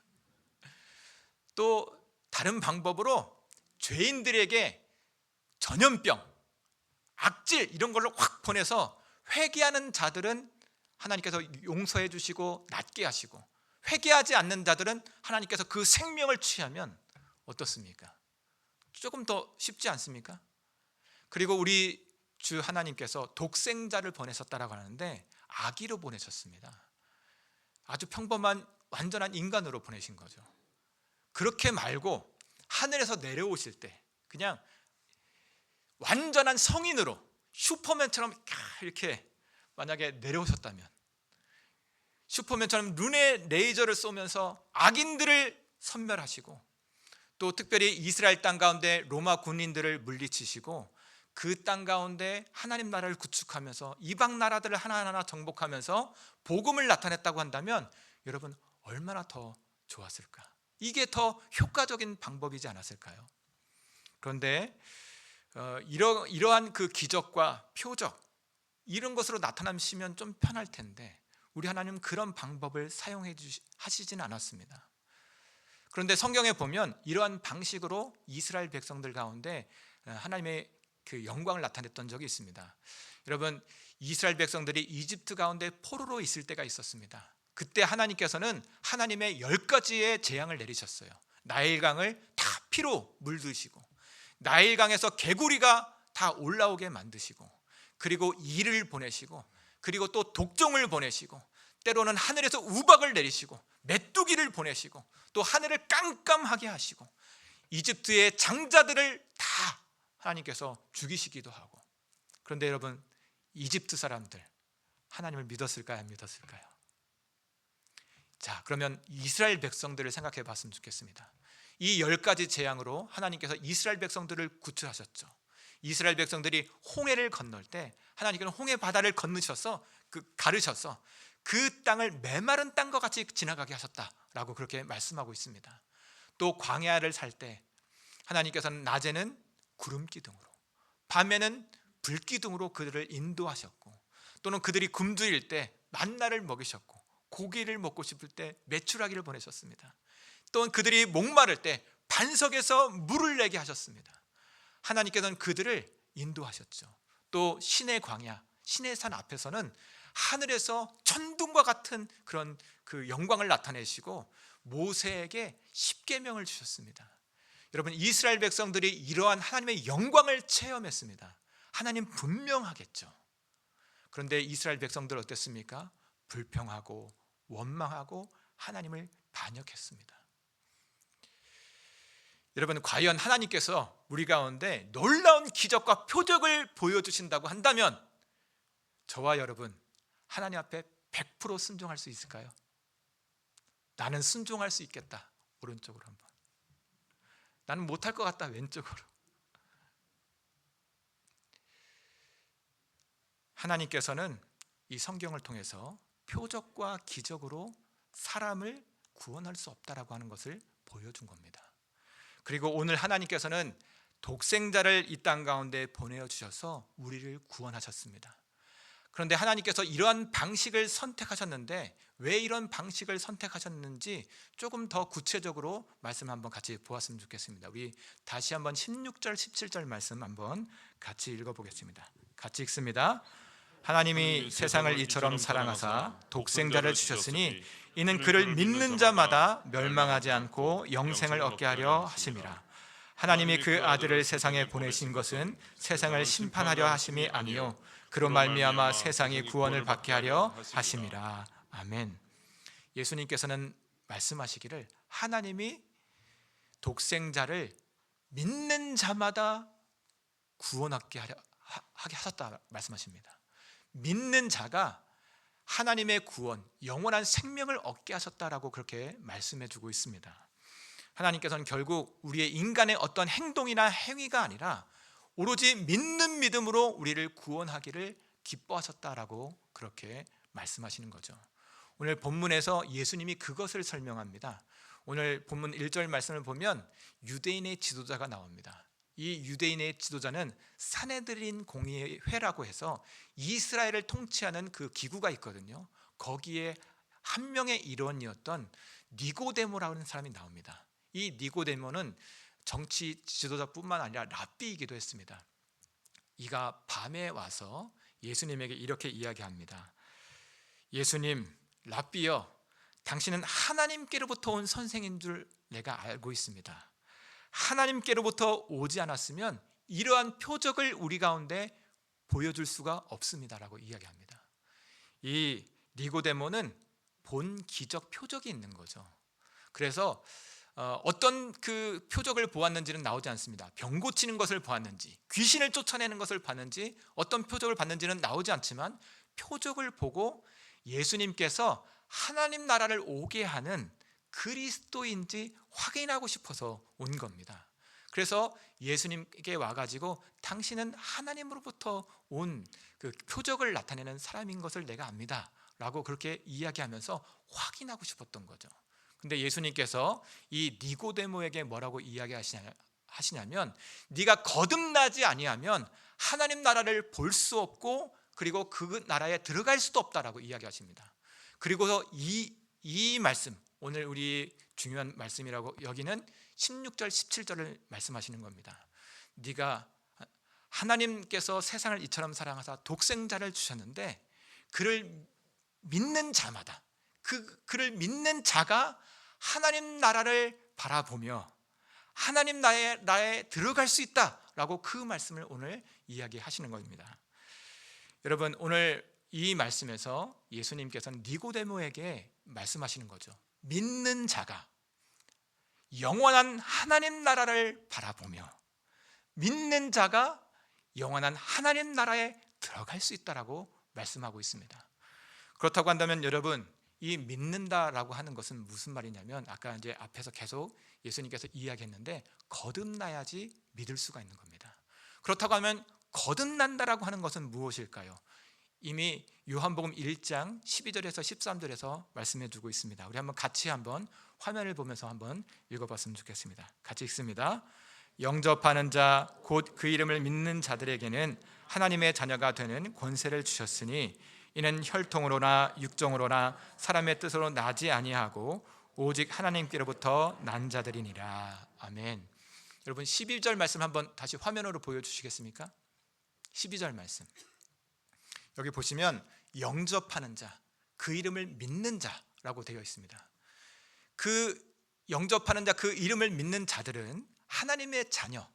A: 또 다른 방법으로 죄인들에게 전염병, 악질 이런 걸로 확 보내서 회개하는 자들은 하나님께서 용서해 주시고 낫게 하시고, 회개하지 않는 자들은 하나님께서 그 생명을 취하면 어떻습니까? 조금 더 쉽지 않습니까? 그리고 우리 주 하나님께서 독생자를 보내셨다라고 하는데 아기로 보내셨습니다. 아주 평범한 완전한 인간으로 보내신 거죠. 그렇게 말고 하늘에서 내려오실 때 그냥 완전한 성인으로 슈퍼맨처럼 이렇게 만약에 내려오셨다면, 슈퍼맨처럼 눈에 레이저를 쏘면서 악인들을 섬멸하시고, 또 특별히 이스라엘 땅 가운데 로마 군인들을 물리치시고 그 땅 가운데 하나님 나라를 구축하면서 이방 나라들을 하나하나 정복하면서 복음을 나타냈다고 한다면 여러분 얼마나 더 좋았을까? 이게 더 효과적인 방법이지 않았을까요? 그런데 이러한 그 기적과 표적 이런 것으로 나타나시면 좀 편할 텐데 우리 하나님 그런 방법을 하시지는 않았습니다. 그런데 성경에 보면 이러한 방식으로 이스라엘 백성들 가운데 하나님의 그 영광을 나타냈던 적이 있습니다. 여러분, 이스라엘 백성들이 이집트 가운데 포로로 있을 때가 있었습니다. 그때 하나님께서는 하나님의 10가지의 재앙을 내리셨어요. 나일강을 다 피로 물드시고, 나일강에서 개구리가 다 올라오게 만드시고, 그리고 이를 보내시고, 그리고 또 독종을 보내시고, 때로는 하늘에서 우박을 내리시고 메뚜기를 보내시고, 또 하늘을 깜깜하게 하시고, 이집트의 장자들을 다 하나님께서 죽이시기도 하고. 그런데 여러분, 이집트 사람들 하나님을 믿었을까요? 안 믿었을까요? 자, 그러면 이스라엘 백성들을 생각해 봤으면 좋겠습니다. 이 10가지 재앙으로 하나님께서 이스라엘 백성들을 구출하셨죠. 이스라엘 백성들이 홍해를 건널 때 하나님께서는 홍해 바다를 건너셔서 가르셔서 그 땅을 메마른 땅과 같이 지나가게 하셨다라고 그렇게 말씀하고 있습니다. 또 광야를 살 때 하나님께서는 낮에는 구름 기둥으로, 밤에는 불 기둥으로 그들을 인도하셨고, 또는 그들이 굶주릴 때 만나를 먹이셨고, 고기를 먹고 싶을 때 메추라기를 보내셨습니다. 또는 그들이 목마를 때 반석에서 물을 내게 하셨습니다. 하나님께서는 그들을 인도하셨죠. 또 신의 광야, 신의 산 앞에서는 하늘에서 천둥과 같은 그런 그 영광을 나타내시고 모세에게 십계명을 주셨습니다. 여러분, 이스라엘 백성들이 이러한 하나님의 영광을 체험했습니다. 하나님 분명하겠죠. 그런데 이스라엘 백성들 어땠습니까? 불평하고 원망하고 하나님을 반역했습니다. 여러분, 과연 하나님께서 우리 가운데 놀라운 기적과 표적을 보여주신다고 한다면 저와 여러분 하나님 앞에 100% 순종할 수 있을까요? 나는 순종할 수 있겠다. 오른쪽으로 한번. 나는 못할 것 같다. 왼쪽으로. 하나님께서는 이 성경을 통해서 표적과 기적으로 사람을 구원할 수 없다라고 하는 것을 보여준 겁니다. 그리고 오늘 하나님께서는 독생자를 이 땅 가운데 보내주셔서 우리를 구원하셨습니다. 그런데 하나님께서 이러한 방식을 선택하셨는데 왜 이런 방식을 선택하셨는지 조금 더 구체적으로 말씀 한번 같이 보았으면 좋겠습니다. 우리 다시 한번 16절 17절 말씀 한번 같이 읽어보겠습니다. 같이 읽습니다. 하나님이 세상을 이처럼 사랑하사 독생자를 주셨으니 이는 그를 믿는 자마다 멸망하지 않고 영생을 얻게 하려 하심이라. 하나님이 그 아들을 세상에 보내신 것은 세상을 심판하려 하심이 아니요 그로 말미암아 세상이 구원을 받게 하려 하심이라. 아멘. 예수님께서는 말씀하시기를 하나님이 독생자를 믿는 자마다 구원하게 하게 하셨다 말씀하십니다. 믿는 자가 하나님의 구원, 영원한 생명을 얻게 하셨다라고 그렇게 말씀해 주고 있습니다. 하나님께서는 결국 우리의 인간의 어떤 행동이나 행위가 아니라 오로지 믿는 믿음으로 우리를 구원하기를 기뻐하셨다라고 그렇게 말씀하시는 거죠. 오늘 본문에서 예수님이 그것을 설명합니다. 오늘 본문 1절 말씀을 보면 유대인의 지도자가 나옵니다. 이 유대인의 지도자는 사네드린 공의회라고 해서 이스라엘을 통치하는 그 기구가 있거든요. 거기에 한 명의 일원이었던 니고데모라는 사람이 나옵니다. 이 니고데모는 정치 지도자뿐만 아니라 랍비이기도 했습니다. 이가 밤에 와서 예수님에게 이렇게 이야기합니다. 예수님, 랍비여, 당신은 하나님께로부터 온 선생인 줄 내가 알고 있습니다. 하나님께로부터 오지 않았으면 이러한 표적을 우리 가운데 보여줄 수가 없습니다라고 이야기합니다. 이 니고데모는 본 기적 표적이 있는 거죠. 그래서 어떤 그 표적을 보았는지는 나오지 않습니다. 병 고치는 것을 보았는지, 귀신을 쫓아내는 것을 봤는지, 어떤 표적을 봤는지는 나오지 않지만 표적을 보고 예수님께서 하나님 나라를 오게 하는 그리스도인지 확인하고 싶어서 온 겁니다. 그래서 예수님께 와가지고 당신은 하나님으로부터 온 그 표적을 나타내는 사람인 것을 내가 압니다 라고 그렇게 이야기하면서 확인하고 싶었던 거죠. 근데 예수님께서 이 니고데모에게 뭐라고 이야기하시냐면 네가 거듭나지 아니하면 하나님 나라를 볼 수 없고 그리고 그 나라에 들어갈 수도 없다라고 이야기하십니다. 그리고서 이 말씀, 오늘 우리 중요한 말씀이라고 여기는 16절 17절을 말씀하시는 겁니다. 네가 하나님께서 세상을 이처럼 사랑하사 독생자를 주셨는데 그를 믿는 자마다 그를 믿는 자가 하나님 나라를 바라보며 하나님 나라에 들어갈 수 있다라고 그 말씀을 오늘 이야기하시는 겁니다. 여러분, 오늘 이 말씀에서 예수님께서는 니고데모에게 말씀하시는 거죠. 믿는 자가 영원한 하나님 나라를 바라보며 믿는 자가 영원한 하나님 나라에 들어갈 수 있다라고 말씀하고 있습니다. 그렇다고 한다면 여러분, 이 믿는다라고 하는 것은 무슨 말이냐면 아까 이제 앞에서 계속 예수님께서 이야기했는데 거듭나야지 믿을 수가 있는 겁니다. 그렇다고 하면 거듭난다라고 하는 것은 무엇일까요? 이미 요한복음 1장 12절에서 13절에서 말씀해 주고 있습니다. 우리 한번 같이 한번 화면을 보면서 한번 읽어봤으면 좋겠습니다. 같이 읽습니다. 영접하는 자 곧 그 이름을 믿는 자들에게는 하나님의 자녀가 되는 권세를 주셨으니 이는 혈통으로나 육정으로나 사람의 뜻으로 나지 아니하고 오직 하나님께로부터 난 자들이니라. 아멘. 여러분 12절 말씀 한번 다시 화면으로 보여주시겠습니까? 12절 말씀 여기 보시면 영접하는 자, 그 이름을 믿는 자라고 되어 있습니다. 그 영접하는 자, 그 이름을 믿는 자들은 하나님의 자녀,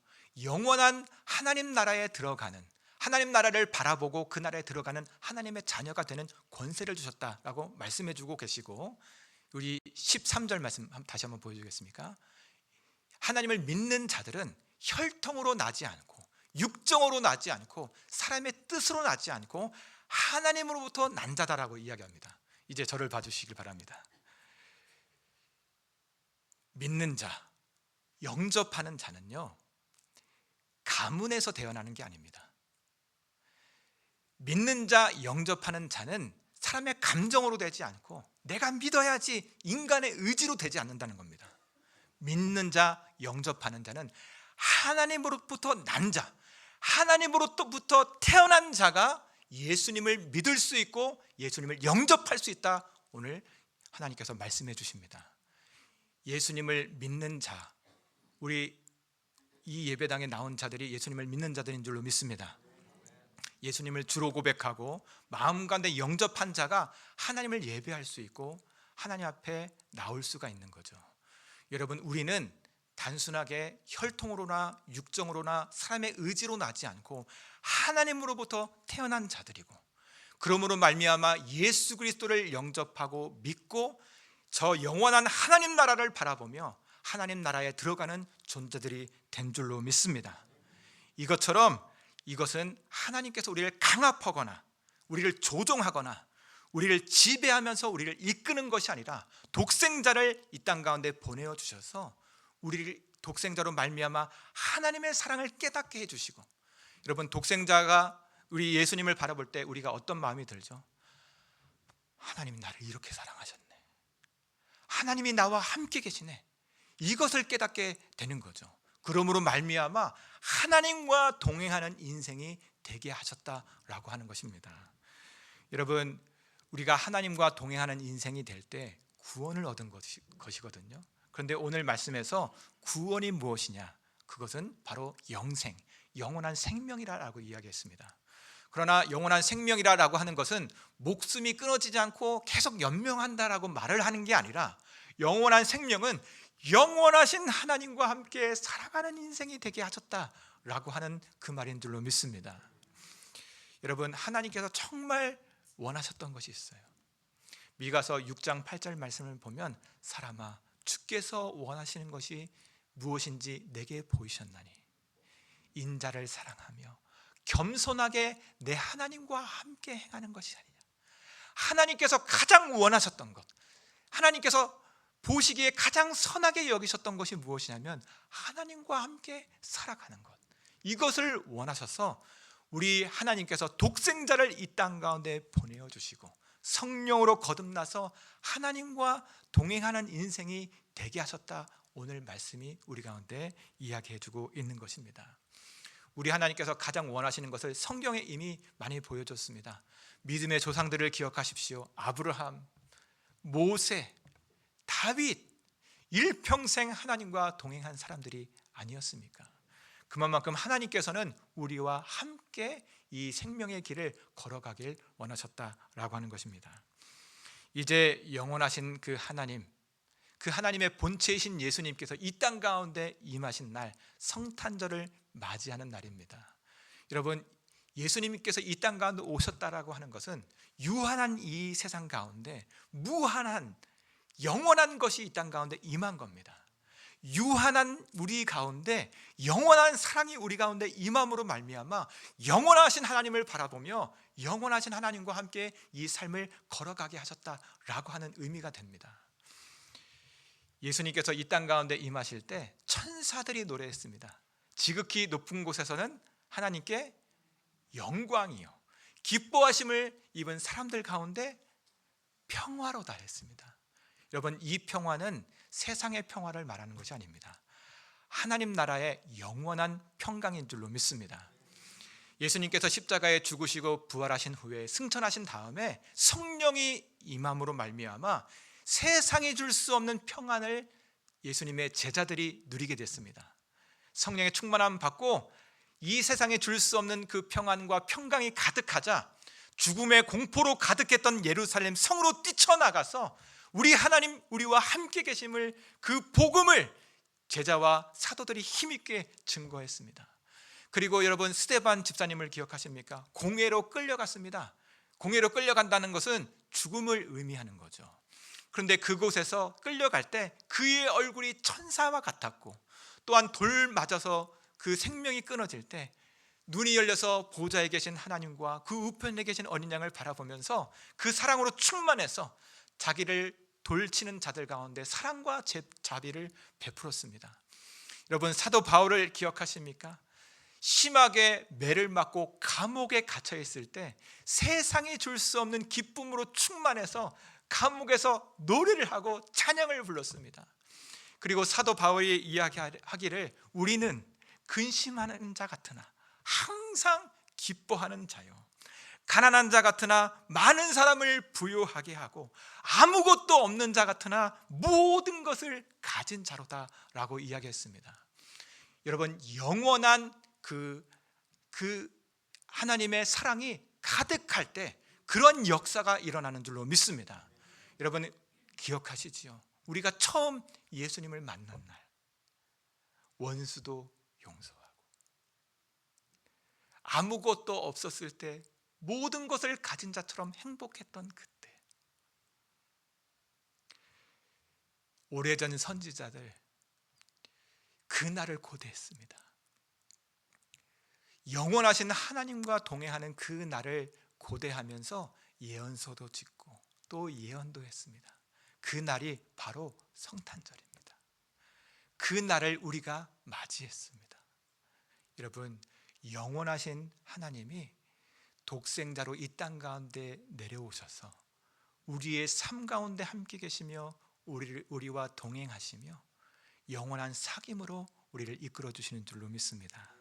A: 영원한 하나님 나라에 들어가는, 하나님 나라를 바라보고 그 나라에 들어가는 하나님의 자녀가 되는 권세를 주셨다라고 말씀해 주고 계시고, 우리 13절 말씀 다시 한번 보여주겠습니까? 하나님을 믿는 자들은 혈통으로 나지 않고 육정으로 나지 않고 사람의 뜻으로 나지 않고 하나님으로부터 난 자다라고 이야기합니다. 이제 저를 봐주시길 바랍니다. 믿는 자, 영접하는 자는요, 가문에서 태어나는 게 아닙니다. 믿는 자, 영접하는 자는 사람의 감정으로 되지 않고 내가 믿어야지 인간의 의지로 되지 않는다는 겁니다. 믿는 자, 영접하는 자는 하나님으로부터 난 자, 하나님으로부터 태어난 자가 예수님을 믿을 수 있고 예수님을 영접할 수 있다, 오늘 하나님께서 말씀해 주십니다. 예수님을 믿는 자, 우리 이 예배당에 나온 자들이 예수님을 믿는 자들인 줄로 믿습니다. 예수님을 주로 고백하고 마음 가운데 영접한 자가 하나님을 예배할 수 있고 하나님 앞에 나올 수가 있는 거죠. 여러분, 우리는 단순하게 혈통으로나 육정으로나 사람의 의지로 나지 않고 하나님으로부터 태어난 자들이고, 그러므로 말미암아 예수 그리스도를 영접하고 믿고 저 영원한 하나님 나라를 바라보며 하나님 나라에 들어가는 존재들이 된 줄로 믿습니다. 이것은 하나님께서 우리를 강압하거나 우리를 조종하거나 우리를 지배하면서 우리를 이끄는 것이 아니라 독생자를 이 땅 가운데 보내어 주셔서 우리를 독생자로 말미암아 하나님의 사랑을 깨닫게 해주시고, 여러분, 독생자가 우리 예수님을 바라볼 때 우리가 어떤 마음이 들죠? 하나님이 나를 이렇게 사랑하셨네, 하나님이 나와 함께 계시네, 이것을 깨닫게 되는 거죠. 그러므로 말미암아 하나님과 동행하는 인생이 되게 하셨다라고 하는 것입니다. 여러분, 우리가 하나님과 동행하는 인생이 될 때 구원을 얻은 것이거든요. 그런데 오늘 말씀에서 구원이 무엇이냐? 그것은 바로 영생, 영원한 생명이라고 이야기했습니다. 그러나 영원한 생명이라고 하는 것은 목숨이 끊어지지 않고 계속 연명한다라고 말을 하는 게 아니라, 영원한 생명은 영원하신 하나님과 함께 살아가는 인생이 되게 하셨다라고 하는 그 말인 줄로 믿습니다. 여러분, 하나님께서 정말 원하셨던 것이 있어요. 미가서 6장 8절 말씀을 보면, 사람아 주께서 원하시는 것이 무엇인지 내게 보이셨나니 인자를 사랑하며 겸손하게 내 하나님과 함께 행하는 것이 아니냐. 하나님께서 가장 원하셨던 것, 하나님께서 보시기에 가장 선하게 여기셨던 것이 무엇이냐면 하나님과 함께 살아가는 것, 이것을 원하셔서 우리 하나님께서 독생자를 이 땅 가운데 보내어 주시고 성령으로 거듭나서 하나님과 동행하는 인생이 되게 하셨다. 오늘 말씀이 우리 가운데 이야기해 주고 있는 것입니다. 우리 하나님께서 가장 원하시는 것을 성경에 이미 많이 보여줬습니다. 믿음의 조상들을 기억하십시오. 아브라함, 모세, 다윗, 일평생 하나님과 동행한 사람들이 아니었습니까? 그만큼 하나님께서는 우리와 함께 이 생명의 길을 걸어가길 원하셨다라고 하는 것입니다. 이제 영원하신 그 하나님, 그 하나님의 본체이신 예수님께서 이 땅 가운데 임하신 날, 성탄절을 맞이하는 날입니다. 여러분, 예수님께서 이 땅 가운데 오셨다라고 하는 것은 유한한 이 세상 가운데 무한한 영원한 것이 이 땅 가운데 임한 겁니다. 유한한 우리 가운데 영원한 사랑이 우리 가운데 임함으로 말미암아 영원하신 하나님을 바라보며 영원하신 하나님과 함께 이 삶을 걸어가게 하셨다라고 하는 의미가 됩니다. 예수님께서 이 땅 가운데 임하실 때 천사들이 노래했습니다. 지극히 높은 곳에서는 하나님께 영광이요 기뻐하심을 입은 사람들 가운데 평화로다 했습니다. 여러분, 이 평화는 세상의 평화를 말하는 것이 아닙니다. 하나님 나라의 영원한 평강인 줄로 믿습니다. 예수님께서 십자가에 죽으시고 부활하신 후에 승천하신 다음에 성령이 임함으로 말미암아 세상이 줄 수 없는 평안을 예수님의 제자들이 누리게 됐습니다. 성령의 충만함 받고 이 세상에 줄 수 없는 그 평안과 평강이 가득하자 죽음의 공포로 가득했던 예루살렘 성으로 뛰쳐나가서 우리 하나님, 우리와 함께 계심을, 그 복음을 제자와 사도들이 힘있게 증거했습니다. 그리고 여러분, 스데반 집사님을 기억하십니까? 공회로 끌려갔습니다. 공회로 끌려간다는 것은 죽음을 의미하는 거죠. 그런데 그곳에서 끌려갈 때 그의 얼굴이 천사와 같았고, 또한 돌 맞아서 그 생명이 끊어질 때 눈이 열려서 보좌에 계신 하나님과 그 우편에 계신 어린 양을 바라보면서 그 사랑으로 충만해서 자기를 돌치는 자들 가운데 사랑과 자비를 베풀었습니다. 여러분, 사도 바울을 기억하십니까? 심하게 매를 맞고 감옥에 갇혀 있을 때 세상이 줄 수 없는 기쁨으로 충만해서 감옥에서 노래를 하고 찬양을 불렀습니다. 그리고 사도 바울이 이야기하기를, 우리는 근심하는 자 같으나 항상 기뻐하는 자요, 가난한 자 같으나 많은 사람을 부유하게 하고 아무것도 없는 자 같으나 모든 것을 가진 자로다 라고 이야기했습니다. 여러분, 영원한 그 하나님의 사랑이 가득할 때 그런 역사가 일어나는 줄로 믿습니다. 여러분, 기억하시지요? 우리가 처음 예수님을 만난 날, 원수도 용서하고 아무것도 없었을 때 모든 것을 가진 자처럼 행복했던 그때, 오래전 선지자들 그날을 고대했습니다. 영원하신 하나님과 동행하는 그 날을 고대하면서 예언서도 짓고 또 예언도 했습니다. 그 날이 바로 성탄절입니다. 그 날을 우리가 맞이했습니다. 여러분, 영원하신 하나님이 독생자로 이 땅 가운데 내려오셔서 우리의 삶 가운데 함께 계시며 우리와 동행하시며 영원한 사귐으로 우리를 이끌어 주시는 줄로 믿습니다.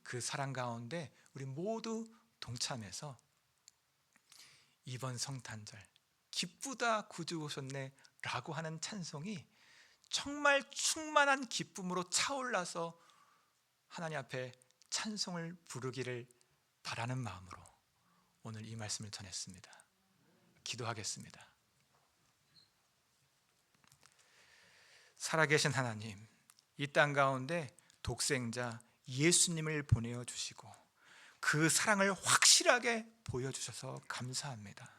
A: 그 사랑 가운데 우리 모두 동참해서 이번 성탄절 기쁘다 구주 오셨네 라고 하는 찬송이 정말 충만한 기쁨으로 차올라서 하나님 앞에 찬송을 부르기를 바라는 마음으로 오늘 이 말씀을 전했습니다. 기도하겠습니다. 살아계신 하나님, 이 땅 가운데 독생자 예수님을 보내어 주시고 그 사랑을 확실하게 보여주셔서 감사합니다.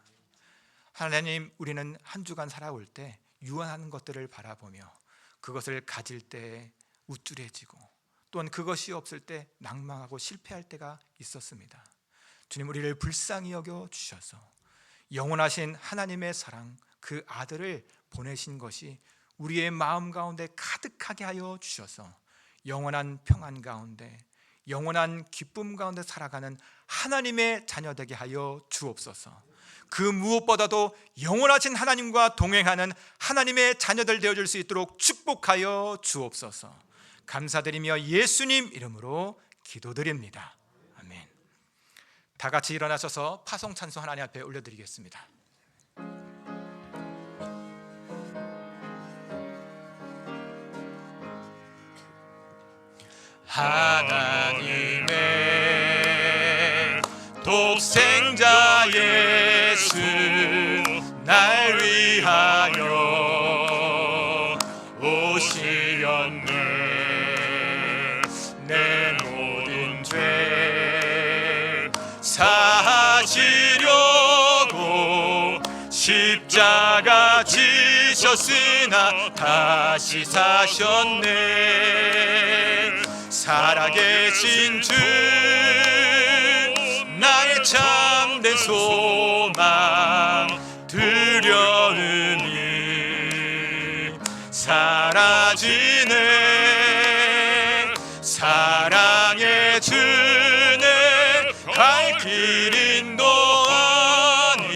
A: 하나님, 우리는 한 주간 살아올 때 유한한 것들을 바라보며 그것을 가질 때 우쭐해지고 또한 그것이 없을 때 낭망하고 실패할 때가 있었습니다. 주님, 우리를 불쌍히 여겨 주셔서 영원하신 하나님의 사랑, 그 아들을 보내신 것이 우리의 마음 가운데 가득하게 하여 주셔서 영원한 평안 가운데, 영원한 기쁨 가운데 살아가는 하나님의 자녀 되게 하여 주옵소서. 그 무엇보다도 영원하신 하나님과 동행하는 하나님의 자녀들 되어줄 수 있도록 축복하여 주옵소서. 감사드리며 예수님 이름으로 기도드립니다. 아멘. 다 같이 일어나셔서 파송 찬송 하나님 앞에 올려드리겠습니다. 하나님의 독생자 예수 날 위하여 오시었네. 내 모든 죄 사하시려고 십자가 지셨으나 다시 사셨네. 살아계신 주 나의 참된 소망 두려움이 사라지네. 사랑의 주네 갈 길 인도하니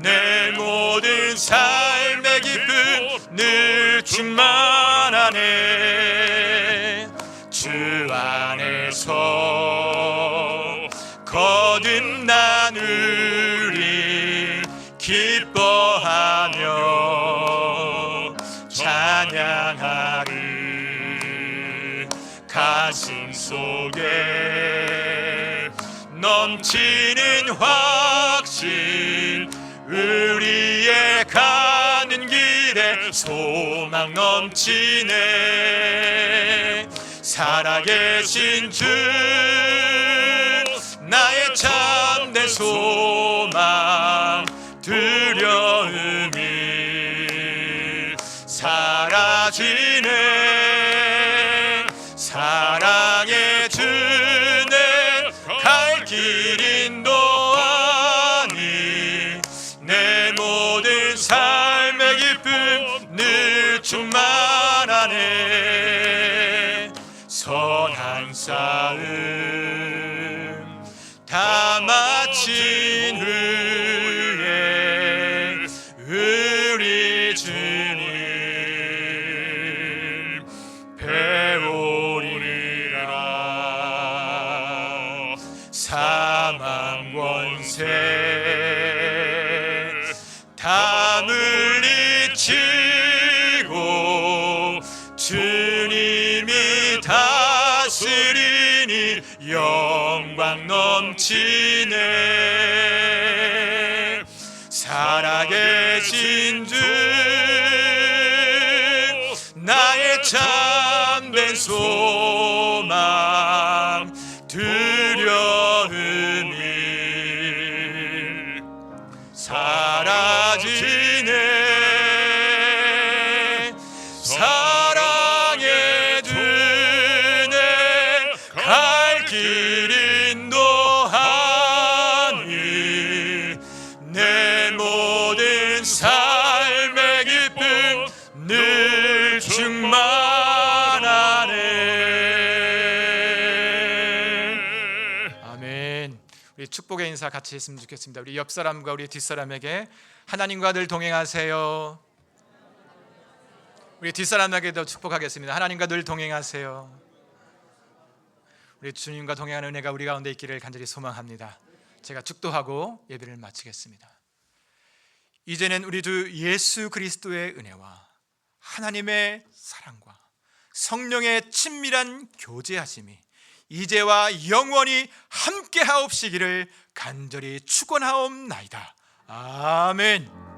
A: 내 모든 삶의 기쁨 늘 충만하네. 주 안에서 거듭난 우리 기뻐하며 찬양하리. 가슴 속에 넘치는 확신, 우리의 가는 길에 소망 넘치네. 살아계신 주 나의 참된 소망 두려움이 사라지네. 사랑의 주네 갈 길 인도하니 내 모든 삶의 기쁨 늘 충만하네. 선한 싸움 다 마친 후에 우리 주님 배우리라. 사망 권세 다 물리치고 주님이 다스리니 영광 넘치네. 살아계신 주 나의 참된 소망 두려움이 사라지네. 사랑의 주네 갈 길 인도하니 내 모든 삶의 기쁨 늘 충만하네. 아멘. 우리 축복의 인사 같이 했으면 좋겠습니다. 우리 옆 사람과 우리 뒷 사람에게 하나님과 늘 동행하세요. 우리 뒷 사람에게도 축복하겠습니다. 하나님과 늘 동행하세요. 우리 주님과 동행하는 은혜가 우리 가운데 있기를 간절히 소망합니다. 제가 축도하고 예배를 마치겠습니다. 이제는 우리 주 예수 그리스도의 은혜와 하나님의 사랑과 성령의 친밀한 교제하심이 이제와 영원히 함께하옵시기를 간절히 축원하옵나이다. 아멘.